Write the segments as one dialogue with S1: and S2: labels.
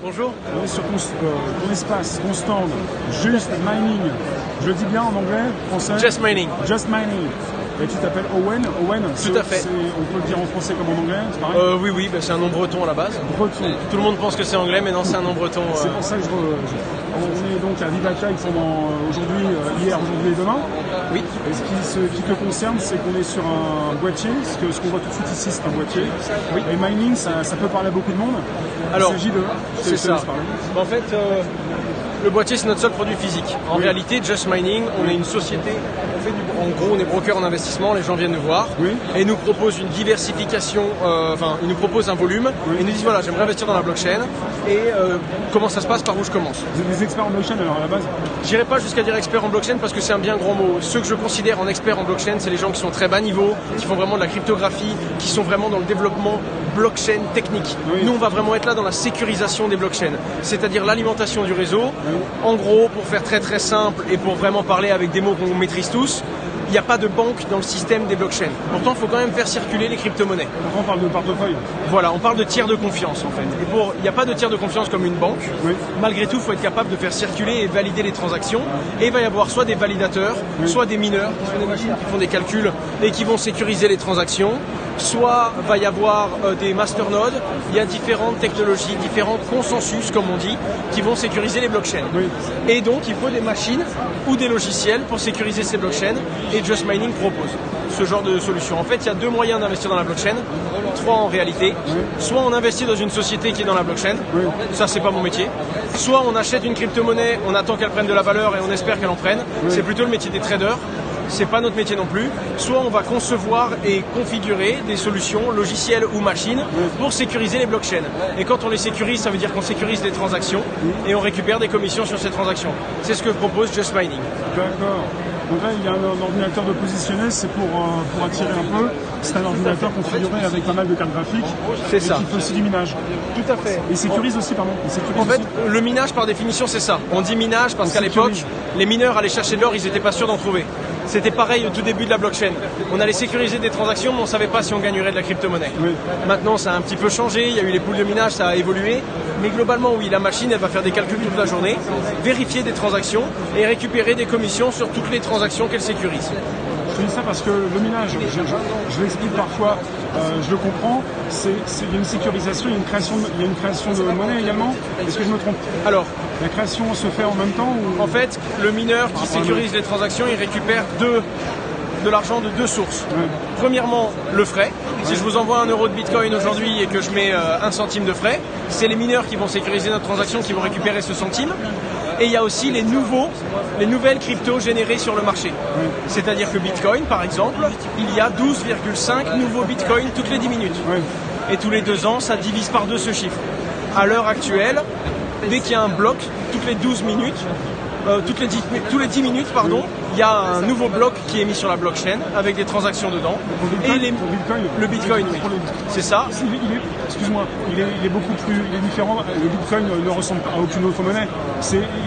S1: Bonjour.
S2: On est sur ton espace, ton stand, Just Mining. Je le dis bien en anglais, français?
S1: Just Mining.
S2: Just Mining. Et tu t'appelles Owen? Owen,
S1: tout à fait.
S2: On peut le dire en français comme en anglais, c'est pareil?
S1: Oui, c'est un nom breton à la base.
S2: Breton.
S1: Tout le monde pense que c'est anglais, mais non, c'est un nom breton.
S2: C'est pour ça que on est donc à Vivacaille pendant hier, aujourd'hui et demain.
S1: Oui.
S2: Et ce qui te concerne, c'est qu'on est sur un boîtier. Ce qu'on voit tout de suite ici, c'est un boîtier.
S1: Oui.
S2: Et mining, ça peut parler à beaucoup de monde.
S1: Alors,
S2: il s'agit de...
S1: c'est ça. En fait, le boîtier, c'est notre seul produit physique. En réalité, Just Mining, on est une société, en gros, on est broker en investissement, les gens viennent nous voir et nous proposent une diversification, ils nous proposent un volume et nous disent voilà, j'aimerais investir dans la blockchain et comment ça se passe, par où je commence.
S2: Vous êtes des experts en blockchain alors à la base?
S1: J'irai pas jusqu'à dire expert en blockchain parce que c'est un bien grand mot. Ceux que je considère en experts en blockchain, c'est les gens qui sont très bas niveau, qui font vraiment de la cryptographie, qui sont vraiment dans le développement blockchain technique. Oui. Nous, on va vraiment être là dans la sécurisation des blockchains, c'est-à-dire l'alimentation du réseau. En gros, pour faire très très simple et pour vraiment parler avec des mots qu'on maîtrise tous, il n'y a pas de banque dans le système des blockchains. Pourtant, il faut quand même faire circuler les crypto-monnaies.
S2: Pourtant, on parle de portefeuille.
S1: Voilà, on parle de tiers de confiance en fait. Et il n'y a pas de tiers de confiance comme une banque.
S2: Oui.
S1: Malgré tout, il faut être capable de faire circuler et valider les transactions. Et il va y avoir soit des validateurs, soit des mineurs, qui sont des machines qui font des calculs et qui vont sécuriser les transactions. Soit va y avoir des masternodes. Il y a différentes technologies, différents consensus, comme on dit, qui vont sécuriser les blockchains.
S2: Oui.
S1: Et donc, il faut des machines ou des logiciels pour sécuriser ces blockchains. Et Just Mining propose ce genre de solution. En fait, il y a deux moyens d'investir dans la blockchain, trois en réalité. Soit on investit dans une société qui est dans la blockchain, ça c'est pas mon métier. Soit on achète une crypto-monnaie, on attend qu'elle prenne de la valeur et on espère qu'elle en prenne. C'est plutôt le métier des traders. C'est pas notre métier non plus. Soit on va concevoir et configurer des solutions logicielles ou machines pour sécuriser les blockchains. Et quand on les sécurise, ça veut dire qu'on sécurise les transactions et on récupère des commissions sur ces transactions. C'est ce que propose Just Mining.
S2: D'accord. Donc là, il y a un ordinateur de positionner, c'est pour attirer un peu. C'est un ordinateur configuré avec pas mal de cartes graphiques.
S1: C'est ça.
S2: Qui fait aussi du minage.
S1: Tout à fait.
S2: Et sécurise aussi, pardon.
S1: En fait, le minage, par définition, c'est ça. On dit minage parce qu'à l'époque, les mineurs allaient chercher de l'or, ils n'étaient pas sûrs d'en trouver. C'était pareil au tout début de la blockchain. On allait sécuriser des transactions, mais on ne savait pas si on gagnerait de la crypto-monnaie. Oui. Maintenant, ça a un petit peu changé. Il y a eu les poules de minage, ça a évolué. Mais globalement, oui, la machine, elle va faire des calculs toute la journée, vérifier des transactions et récupérer des commissions sur toutes les transactions qu'elle sécurise.
S2: Je dis ça parce que le minage, je l'explique parfois, je le comprends, il y a une sécurisation, il y a une création de monnaie également. Est-ce que je me trompe?
S1: Alors,
S2: la création se fait en même temps ou...
S1: En fait, le mineur qui sécurise les transactions, il récupère de l'argent de deux sources. Premièrement, le frais. Si je vous envoie 1 euro de bitcoin aujourd'hui et que je mets 1 centime de frais, c'est les mineurs qui vont sécuriser notre transaction qui vont récupérer ce centime. Et il y a aussi les nouvelles cryptos générées sur le marché. C'est-à-dire que Bitcoin, par exemple, il y a 12,5 nouveaux Bitcoins toutes les 10 minutes. Et tous les 2 ans, ça divise par 2 ce chiffre. À l'heure actuelle, dès qu'il y a un bloc, toutes les 12 minutes, tous les 10 minutes, il y a un nouveau bloc qui est mis sur la blockchain avec des transactions dedans. Le Bitcoin, oui. C'est ça.
S2: Excuse-moi, il est beaucoup plus différent. Le Bitcoin ne ressemble à aucune autre monnaie.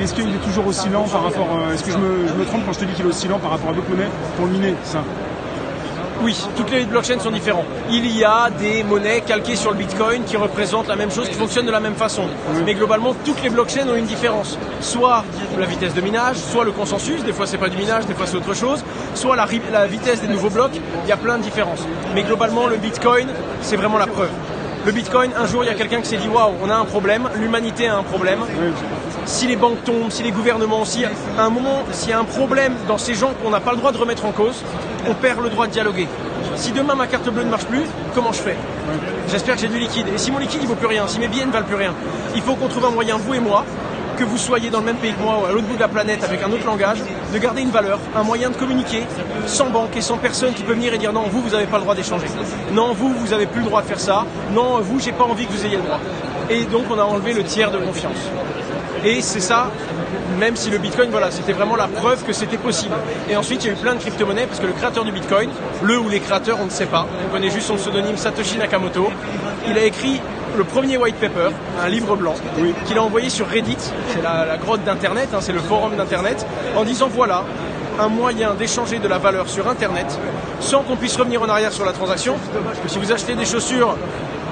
S2: Est-ce qu'il est toujours aussi lent par rapport... Est-ce que je me trompe quand je te dis qu'il est aussi lent par rapport à d'autres monnaies pour le miner, ça?
S1: Oui, toutes les blockchains sont différentes. Il y a des monnaies calquées sur le Bitcoin qui représentent la même chose, qui fonctionnent de la même façon. Mais globalement, toutes les blockchains ont une différence. Soit la vitesse de minage, soit le consensus, des fois c'est pas du minage, des fois c'est autre chose, soit la vitesse des nouveaux blocs, il y a plein de différences. Mais globalement, le Bitcoin, c'est vraiment la preuve. Le Bitcoin, un jour, il y a quelqu'un qui s'est dit « Waouh, on a un problème, l'humanité a un problème. » Si les banques tombent, si les gouvernements aussi, à un moment, s'il y a un problème dans ces gens qu'on n'a pas le droit de remettre en cause, on perd le droit de dialoguer. Si demain ma carte bleue ne marche plus, comment je fais? J'espère que j'ai du liquide. Et si mon liquide ne vaut plus rien, si mes billets ne valent plus rien, il faut qu'on trouve un moyen, vous et moi, que vous soyez dans le même pays que moi ou à l'autre bout de la planète avec un autre langage, de garder une valeur, un moyen de communiquer sans banque et sans personne qui peut venir et dire non, vous n'avez pas le droit d'échanger. Non, vous n'avez plus le droit de faire ça. Non, vous, j'ai pas envie que vous ayez le droit. Et donc on a enlevé le tiers de confiance. Et c'est ça, même si le Bitcoin, voilà, c'était vraiment la preuve que c'était possible. Et ensuite, il y a eu plein de crypto-monnaies parce que le créateur du Bitcoin, le ou les créateurs, on ne sait pas, on connaît juste son pseudonyme Satoshi Nakamoto, il a écrit le premier white paper, un livre blanc, qu'il a envoyé sur Reddit, c'est la grotte d'Internet, c'est le forum d'Internet, en disant voilà, un moyen d'échanger de la valeur sur Internet sans qu'on puisse revenir en arrière sur la transaction. Parce que si vous achetez des chaussures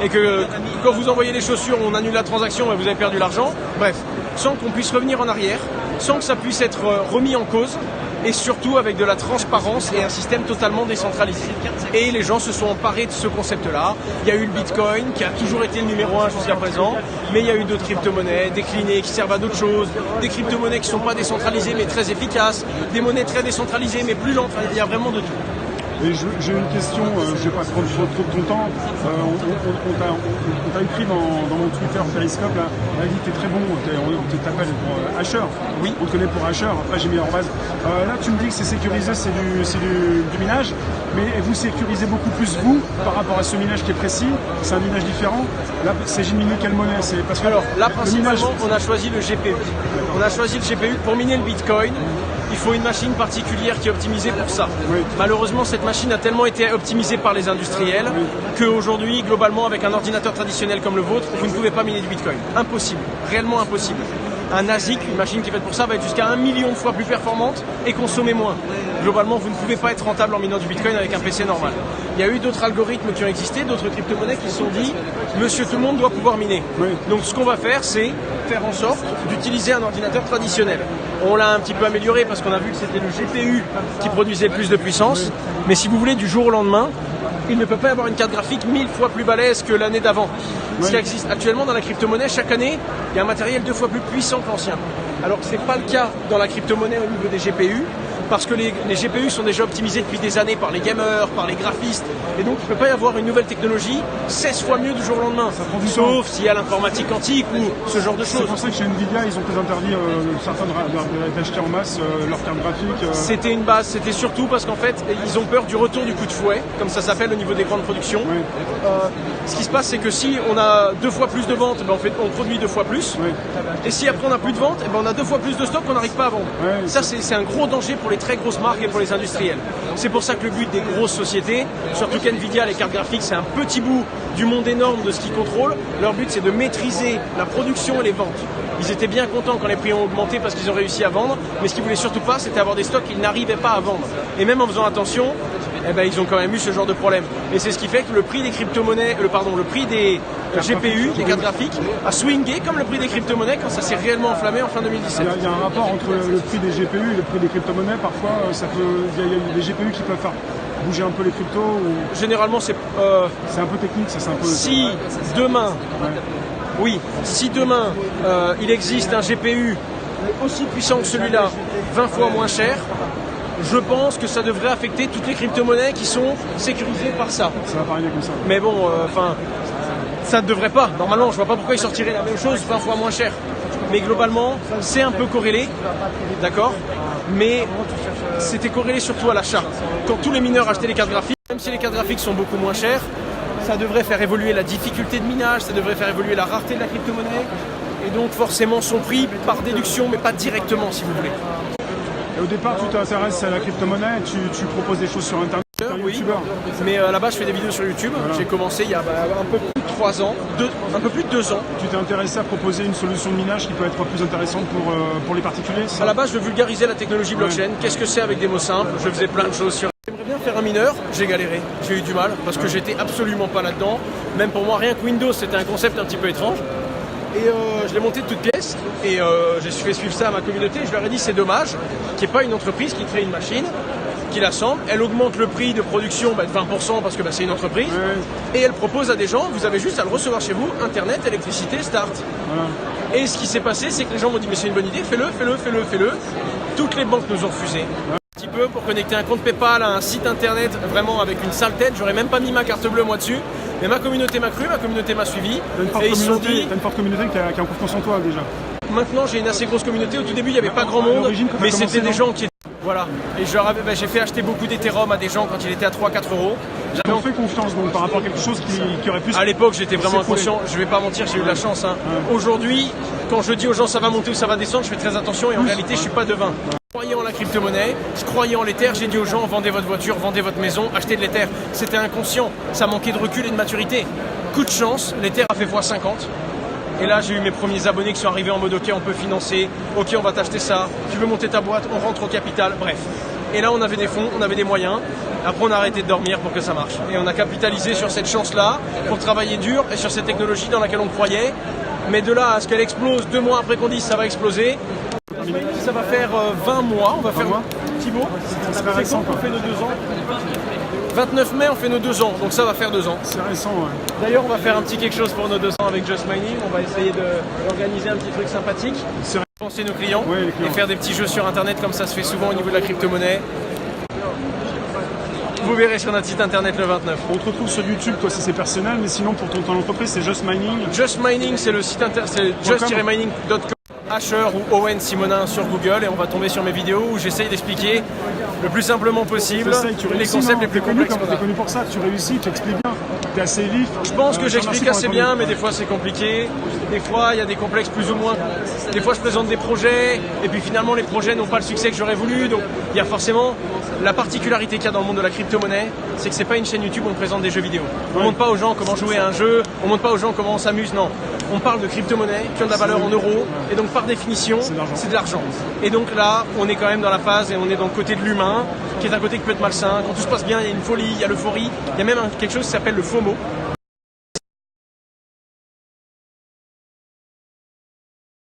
S1: et que quand vous envoyez les chaussures, on annule la transaction et vous avez perdu l'argent. Bref, sans qu'on puisse revenir en arrière, sans que ça puisse être remis en cause, et surtout avec de la transparence et un système totalement décentralisé. Et les gens se sont emparés de ce concept-là. Il y a eu le Bitcoin, qui a toujours été le numéro 1 jusqu'à présent, mais il y a eu d'autres crypto-monnaies déclinées qui servent à d'autres choses, des crypto-monnaies qui ne sont pas décentralisées mais très efficaces, des monnaies très décentralisées mais plus lentes. Enfin, il y a vraiment de tout.
S2: Et j'ai une question, je ne vais pas prendre trop de ton temps. On t'a écrit dans mon Twitter Periscope, là, on a dit que tu es très bon, on t'appelle pour Hasher.
S1: Oui.
S2: On te connaît pour Hasher, après j'ai mis en base. Là tu me dis que c'est sécurisé, c'est du minage, mais vous sécurisez beaucoup plus vous par rapport à ce minage qui est précis, c'est un minage différent. Là, il s'agit de miner quelle monnaie? Parce que
S1: alors là, principalement,
S2: minage...
S1: on a choisi le GPU. On a choisi le GPU pour miner le Bitcoin. Il faut une machine particulière qui est optimisée pour ça.
S2: Oui.
S1: Malheureusement, cette machine a tellement été optimisée par les industriels qu'aujourd'hui, globalement, avec un ordinateur traditionnel comme le vôtre, vous ne pouvez pas miner du Bitcoin. Impossible, réellement impossible. Un ASIC, une machine qui est faite pour ça, va être jusqu'à 1 million de fois plus performante et consommer moins. Globalement, vous ne pouvez pas être rentable en minant du Bitcoin avec un PC normal. Il y a eu d'autres algorithmes qui ont existé, d'autres crypto-monnaies qui se sont dit « Monsieur, tout le monde doit pouvoir miner
S2: Oui. ».
S1: Donc ce qu'on va faire, c'est faire en sorte d'utiliser un ordinateur traditionnel. On l'a un petit peu amélioré parce qu'on a vu que c'était le GPU qui produisait le plus de puissance. Oui. Mais si vous voulez, du jour au lendemain, il ne peut pas y avoir une carte graphique 1000 fois plus balèze que l'année d'avant. Oui. Ce qui existe actuellement dans la crypto-monnaie, chaque année, il y a un matériel 2 fois plus puissant que l'ancien. Alors que ce n'est pas le cas dans la crypto-monnaie au niveau des GPU, parce que les GPU sont déjà optimisés depuis des années par les gamers, par les graphistes, et donc il ne peut pas y avoir une nouvelle technologie 16 fois mieux du jour au lendemain, sauf s'il y a l'informatique quantique ou ce genre de choses.
S2: C'est pour ça que chez Nvidia, ils ont peut-être interdit certains d'acheter en masse leur carte graphique.
S1: C'était une base, c'était surtout parce qu'en fait, ils ont peur du retour du coup de fouet, comme ça s'appelle au niveau des grandes productions.
S2: Oui.
S1: Ce qui se passe, c'est que si on a 2 fois plus de ventes, ben on produit 2 fois plus,
S2: oui.
S1: Et si après on n'a plus de ventes, ben on a 2 fois plus de stock qu'on n'arrive pas à vendre.
S2: Oui.
S1: Ça, c'est un gros danger pour les très grosses marques et pour les industriels. C'est pour ça que le but des grosses sociétés, surtout qu'Nvidia, les cartes graphiques, c'est un petit bout du monde énorme de ce qu'ils contrôlent. Leur but, c'est de maîtriser la production et les ventes. Ils étaient bien contents quand les prix ont augmenté parce qu'ils ont réussi à vendre, mais ce qu'ils voulaient surtout pas, c'était avoir des stocks qu'ils n'arrivaient pas à vendre. Et même en faisant attention, eh ben, ils ont quand même eu ce genre de problème. Et c'est ce qui fait que le prix des crypto-monnaies, le prix des GPU, des cartes graphiques, a swingé comme le prix des crypto-monnaies quand ça s'est réellement enflammé en fin 2017.
S2: Il y a un rapport entre le prix des GPU et le prix des crypto-monnaies. Parfois, il y a des GPU qui peuvent faire bouger un peu les cryptos. Ou...
S1: Généralement, c'est
S2: un peu technique, ça c'est un peu...
S1: Si demain...
S2: Ouais.
S1: Oui, si demain il existe un GPU aussi puissant que celui-là, 20 fois moins cher, je pense que ça devrait affecter toutes les crypto-monnaies qui sont sécurisées par ça.
S2: Ça va pas arriver comme ça.
S1: Mais bon, ça ne devrait pas. Normalement, je vois pas pourquoi ils sortiraient la même chose 20 fois moins cher. Mais globalement, c'est un peu corrélé, d'accord? Mais c'était corrélé surtout à l'achat. Quand tous les mineurs achetaient les cartes graphiques, même si les cartes graphiques sont beaucoup moins chères, ça devrait faire évoluer la difficulté de minage, ça devrait faire évoluer la rareté de la crypto-monnaie, et donc forcément son prix par déduction, mais pas directement si vous voulez.
S2: Et au départ, tu t'intéresses à la crypto-monnaie, tu proposes des choses sur Internet,
S1: oui, mais là-bas je fais des vidéos sur YouTube. Voilà. J'ai commencé il y a un peu plus de 3 ans, un peu plus de 2 ans.
S2: Tu t'es intéressé à proposer une solution de minage qui peut être plus intéressante pour les particuliers, ça?
S1: À la base, je vulgarisais la technologie blockchain. Ouais. Qu'est-ce que c'est avec des mots simples? Je faisais plein de choses sur... J'aimerais bien faire un mineur, j'ai galéré, j'ai eu du mal parce que j'étais absolument pas là-dedans. Même pour moi, rien que Windows, c'était un concept un petit peu étrange. Et je l'ai monté de toutes pièces et j'ai fait suivre ça à ma communauté. Je leur ai dit c'est dommage qu'il n'y ait pas une entreprise qui crée une machine, qui l'assemble, elle augmente le prix de production de 20% parce que c'est une entreprise, et elle propose à des gens, vous avez juste à le recevoir chez vous, internet, électricité, start. Voilà. Et ce qui s'est passé, c'est que les gens m'ont dit mais c'est une bonne idée, fais-le. Toutes les banques nous ont refusé. Un petit peu pour connecter un compte PayPal à un site internet vraiment avec une sale tête, j'aurais même pas mis ma carte bleue moi dessus, mais ma communauté m'a cru, ma communauté m'a suivi,
S2: et ils se sont dit... T'as une forte communauté qui a confiance en toi déjà.
S1: Maintenant j'ai une assez grosse communauté, au tout début il n'y avait pas grand monde, mais c'était des gens qui... Voilà, et j'ai fait acheter beaucoup d'Ethereum à des gens quand il était à 3-4 euros.
S2: J'avais fait confiance donc par rapport à quelque chose qui aurait pu...
S1: À l'époque j'étais vraiment inconscient, je vais pas mentir, j'ai eu de la chance. Hein. Ouais. Aujourd'hui, quand je dis aux gens ça va monter ou ça va descendre, je fais très attention et en réalité je suis pas devin. Je croyais en la crypto-monnaie, je croyais en l'Ether, j'ai dit aux gens vendez votre voiture, vendez votre maison, achetez de l'Ether. C'était inconscient, ça manquait de recul et de maturité. Coup de chance, l'Ether a fait x50. Et là, j'ai eu mes premiers abonnés qui sont arrivés en mode ok, on peut financer, ok, on va t'acheter ça, tu veux monter ta boîte, on rentre au capital, bref. Et là, on avait des fonds, on avait des moyens. Après, on a arrêté de dormir pour que ça marche. Et on a capitalisé sur cette chance-là pour travailler dur et sur cette technologie dans laquelle on croyait. Mais de là à ce qu'elle explose 2 mois après qu'on dise ça va exploser, ça va faire 20 mois. On va faire Thibaut,
S2: C'est très récent,
S1: on fait nos 2 ans. 29 mai, on fait nos 2 ans, donc ça va faire 2 ans.
S2: C'est récent, ouais.
S1: D'ailleurs, on va faire un petit quelque chose pour nos 200 avec Just Mining. On va essayer d'organiser un petit truc sympathique.
S2: C'est
S1: Penser nos clients,
S2: Ouais, les clients.
S1: et faire des petits jeux sur internet comme ça se fait souvent au niveau de la crypto-monnaie. Vous verrez sur notre site internet le 29.
S2: On te retrouve sur YouTube, toi, si c'est personnel, mais sinon, pour ton entreprise, c'est Just Mining.
S1: Just Mining, c'est le site internet, c'est just-mining.com. Asher ou Owen Simonin sur Google, et on va tomber sur mes vidéos où j'essaye d'expliquer le plus simplement possible les concepts les plus complexes.
S2: T'es connu pour ça, tu réussis, tu expliques bien, t'es assez vif.
S1: Je pense que j'explique assez bien, mais des fois c'est compliqué. Des fois il y a des complexes plus ou moins. Des fois je présente des projets, et puis finalement les projets n'ont pas le succès que j'aurais voulu. Donc il y a forcément la particularité qu'il y a dans le monde de la crypto-monnaie, c'est que c'est pas une chaîne YouTube où on présente des jeux vidéo. On montre pas aux gens comment jouer à un jeu, on montre pas aux gens comment on s'amuse, non. On parle de crypto-monnaie qui ont de la valeur en euros, et donc par définition, c'est de l'argent. Et donc là, on est quand même dans la phase, et on est dans le côté de l'humain, qui est un côté qui peut être malsain. Quand tout se passe bien, il y a une folie, il y a l'euphorie, il y a même quelque chose qui s'appelle le FOMO.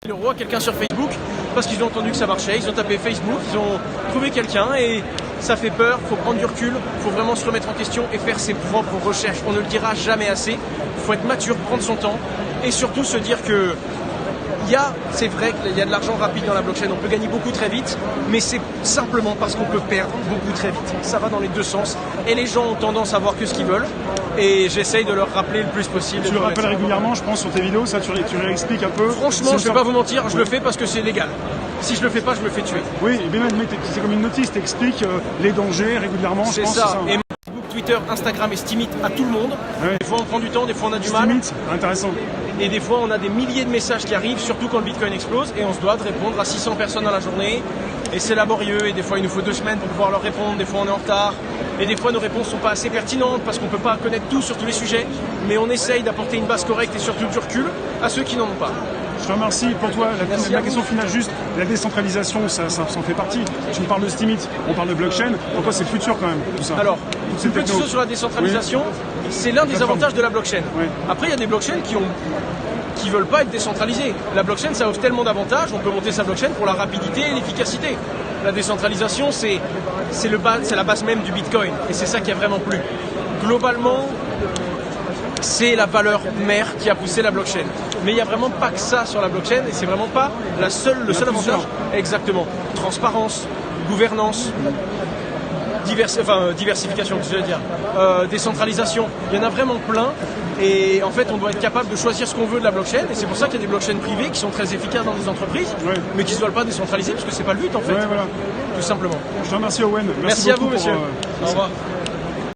S1: Le roi, quelqu'un sur Facebook, parce qu'ils ont entendu que ça marchait, ils ont tapé Facebook, ils ont trouvé quelqu'un, et ça fait peur, il faut prendre du recul, il faut vraiment se remettre en question et faire ses propres recherches. On ne le dira jamais assez, il faut être mature, prendre son temps, et surtout se dire que c'est vrai qu'il y a de l'argent rapide dans la blockchain, on peut gagner beaucoup très vite, mais c'est simplement parce qu'on peut perdre beaucoup très vite. Ça va dans les deux sens, et les gens ont tendance à voir que ce qu'ils veulent, et j'essaye de leur rappeler le plus possible.
S2: Tu le rappelles régulièrement, je pense, sur tes vidéos, ça tu réexpliques un peu.
S1: Franchement, je ne vais pas vous mentir, je le fais parce que c'est légal. Si je le fais pas, je me fais tuer.
S2: Oui, et bien mais c'est comme une notice, t'expliques les dangers régulièrement, je
S1: C'est
S2: pense.
S1: ça. Et Facebook, Twitter, Instagram estime à tout le monde.
S2: Ouais.
S1: Des fois on prend du temps, des fois on a du mal.
S2: Limite, intéressant.
S1: Et des fois on a des milliers de messages qui arrivent, surtout quand le Bitcoin explose, et on se doit de répondre à 600 personnes dans la journée. Et c'est laborieux, et des fois il nous faut 2 semaines pour pouvoir leur répondre, des fois on est en retard. Et des fois nos réponses sont pas assez pertinentes parce qu'on peut pas connaître tout sur tous les sujets. Mais on essaye d'apporter une base correcte et surtout du recul à ceux qui n'en ont pas.
S2: Je te remercie. Pour toi, la question finale, juste la décentralisation, ça en fait partie. Tu me parles de Steemit, on parle de blockchain. Pour toi, c'est le futur quand même, tout ça.
S1: Alors,
S2: Toutes ces
S1: une petite
S2: technos.
S1: chose sur la décentralisation, c'est l'un des avantages de la blockchain.
S2: Oui.
S1: Après, il y a des blockchains qui veulent pas être décentralisées. La blockchain, ça offre tellement d'avantages, on peut monter sa blockchain pour la rapidité et l'efficacité. La décentralisation, c'est la base même du Bitcoin, et c'est ça qui a vraiment plu. Globalement, c'est la valeur mère qui a poussé la blockchain. Mais il n'y a vraiment pas que ça sur la blockchain, et c'est vraiment pas le seul avantage. Exactement. Transparence, gouvernance, diversification, qu'est-ce que je veux dire, décentralisation. Il y en a vraiment plein. Et en fait, on doit être capable de choisir ce qu'on veut de la blockchain. Et c'est pour ça qu'il y a des blockchains privées qui sont très efficaces dans des entreprises, mais qui ne se veulent pas décentraliser, parce que c'est pas le but en fait.
S2: Ouais, voilà.
S1: Tout simplement.
S2: Je te remercie, Owen.
S1: Merci à vous,
S2: beaucoup
S1: monsieur.
S2: pour,
S1: Au revoir.